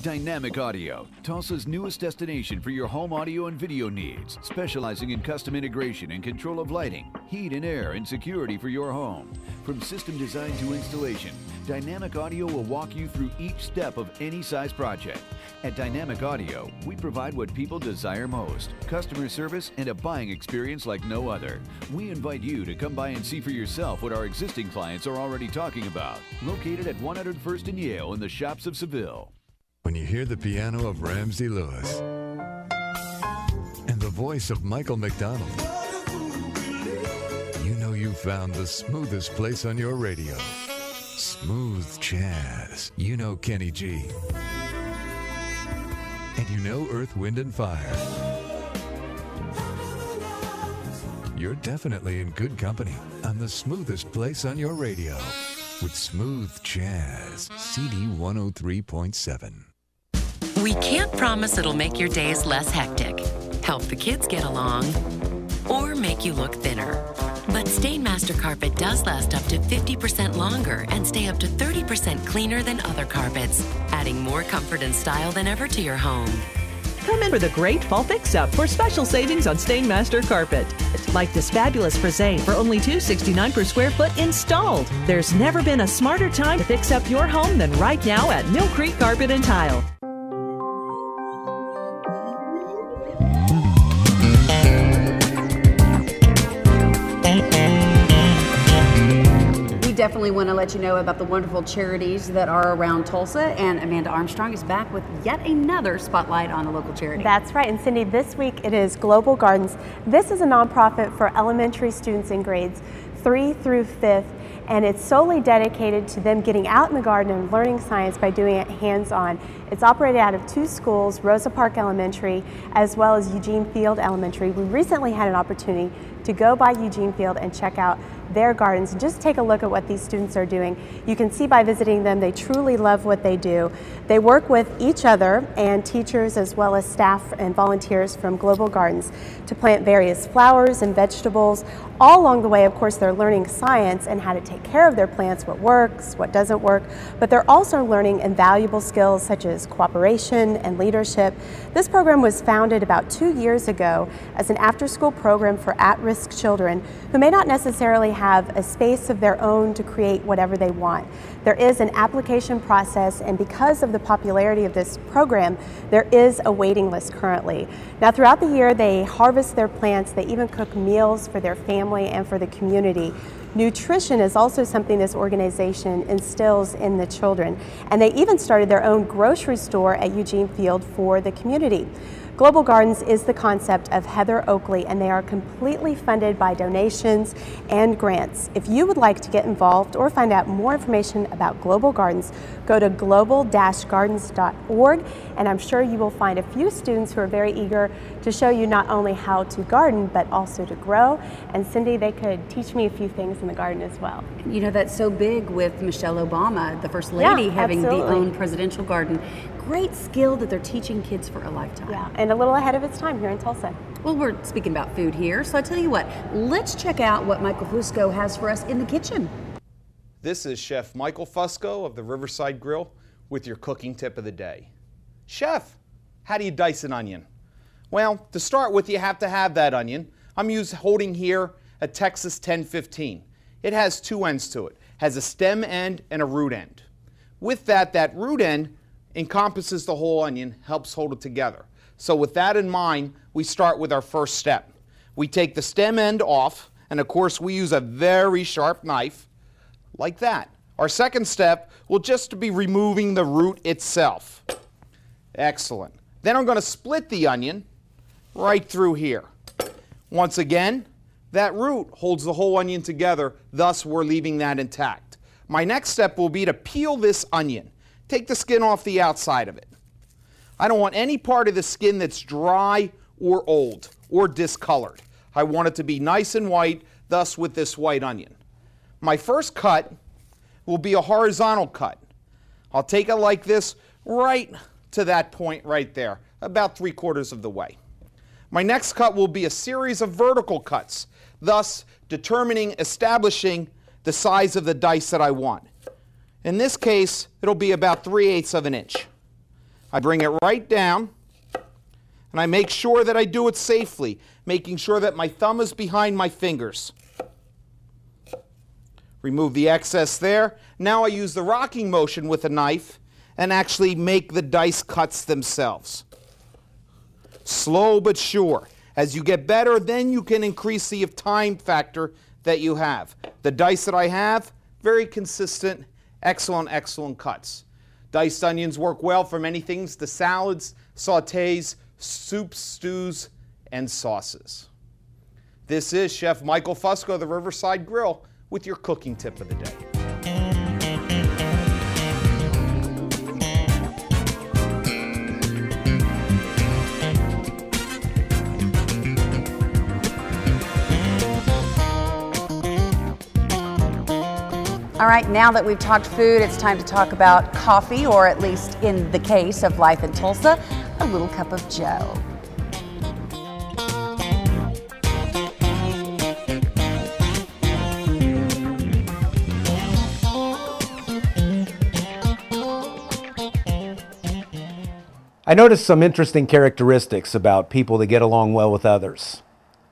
Dynamic Audio, Tulsa's newest destination for your home audio and video needs, specializing in custom integration and control of lighting, heat and air, and security for your home. From system design to installation, Dynamic Audio will walk you through each step of any size project. At Dynamic Audio, we provide what people desire most, customer service and a buying experience like no other. We invite you to come by and see for yourself what our existing clients are already talking about. Located at 101st and Yale in the shops of Seville. When you hear the piano of Ramsey Lewis and the voice of Michael McDonald, you know you found the smoothest place on your radio. Smooth jazz. You know Kenny G. And you know Earth, Wind, and Fire. You're definitely in good company on the smoothest place on your radio with Smooth Jazz, CD 103.7. We can't promise it'll make your days less hectic, help the kids get along, or make you look thinner. But Stainmaster carpet does last up to 50% longer and stay up to 30% cleaner than other carpets, adding more comfort and style than ever to your home. Come in for the great fall fix-up for special savings on Stainmaster carpet. Like this fabulous Frisane for only $269 per square foot installed. There's never been a smarter time to fix up your home than right now at Mill Creek Carpet and Tile. We definitely want to let you know about the wonderful charities that are around Tulsa, and Amanda Armstrong is back with yet another spotlight on a local charity. That's right, and Cindy, this week it is Global Gardens. This is a nonprofit for elementary students in grades 3 through 5th, and it's solely dedicated to them getting out in the garden and learning science by doing it hands-on. It's operated out of 2 schools, Rosa Park Elementary as well as Eugene Field Elementary. We recently had an opportunity to go by Eugene Field and check out their gardens and just take a look at what these students are doing. You can see by visiting them, they truly love what they do. They work with each other and teachers as well as staff and volunteers from Global Gardens to plant various flowers and vegetables. All along the way, of course, they're learning science and how to take care of their plants, what works, what doesn't work, but they're also learning invaluable skills such as cooperation and leadership. This program was founded about 2 years ago as an after-school program for at-risk children who may not necessarily have a space of their own to create whatever they want. There is an application process, and because of the popularity of this program, there is a waiting list currently. Now, throughout the year, they harvest their plants, they even cook meals for their family and for the community. Nutrition is also something this organization instills in the children, and they even started their own grocery store at Eugene Field for the community. Global Gardens is the concept of Heather Oakley, and they are completely funded by donations and grants. If you would like to get involved or find out more information about Global Gardens, go to global-gardens.org, and I'm sure you will find a few students who are very eager to show you not only how to garden, but also to grow. And Cindy, they could teach me a few things in the garden as well. You know, that's so big with Michelle Obama, the First Lady, having the own presidential garden. Great skill that they're teaching kids for a lifetime. Yeah, and a little ahead of its time here in Tulsa. Well, we're speaking about food here, so I tell you what, let's check out what Michael Fusco has for us in the kitchen. This is Chef Michael Fusco of the Riverside Grill with your cooking tip of the day. Chef, how do you dice an onion? Well, to start with, you have to have that onion. I'm holding here a Texas 1015. It has 2 ends to it. It has a stem end and a root end. With that root end encompasses the whole onion, helps hold it together. So with that in mind, we start with our first step. We take the stem end off, and of course we use a very sharp knife, like that. Our second step will just be removing the root itself. Excellent. Then I'm going to split the onion right through here. Once again, that root holds the whole onion together, thus we're leaving that intact. My next step will be to peel this onion. Take the skin off the outside of it. I don't want any part of the skin that's dry or old or discolored. I want it to be nice and white, thus with this white onion. My first cut will be a horizontal cut. I'll take it like this right to that point right there, about 3/4 of the way. My next cut will be a series of vertical cuts, thus establishing the size of the dice that I want. In this case, it'll be about 3/8 of an inch. I bring it right down, and I make sure that I do it safely, making sure that my thumb is behind my fingers. Remove the excess there. Now I use the rocking motion with a knife and actually make the dice cuts themselves. Slow but sure. As you get better, then you can increase the time factor that you have. The dice that I have, very consistent, excellent cuts. Diced onions work well for many things, to salads, sautés, soups, stews, and sauces. This is Chef Michael Fusco of the Riverside Grill with your cooking tip of the day. All right, now that we've talked food, it's time to talk about coffee, or at least in the case of life in Tulsa, a little cup of joe. I noticed some interesting characteristics about people that get along well with others,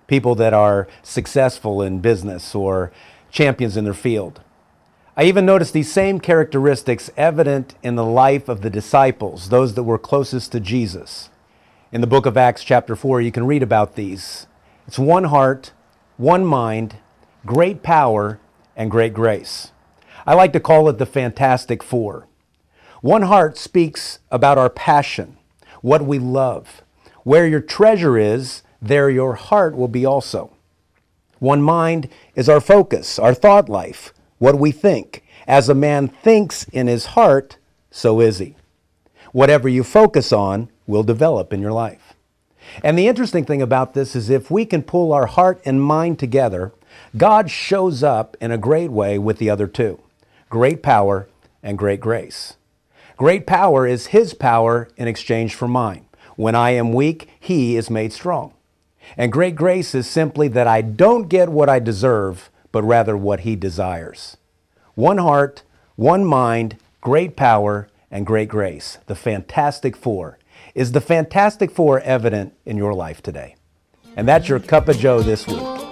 people that are successful in business or champions in their field. I even noticed these same characteristics evident in the life of the disciples, those that were closest to Jesus. In the book of Acts chapter 4, you can read about these. It's one heart, one mind, great power, and great grace. I like to call it the Fantastic Four. One heart speaks about our passion, what we love. Where your treasure is, there your heart will be also. One mind is our focus, our thought life, what we think. As a man thinks in his heart, so is he. Whatever you focus on will develop in your life. And the interesting thing about this is if we can pull our heart and mind together, God shows up in a great way with the other two. Great power and great grace. Great power is His power in exchange for mine. When I am weak, He is made strong. And great grace is simply that I don't get what I deserve, but rather what He desires. One heart, one mind, great power, and great grace. The Fantastic Four. Is the Fantastic Four evident in your life today? And that's your Cup of Joe this week.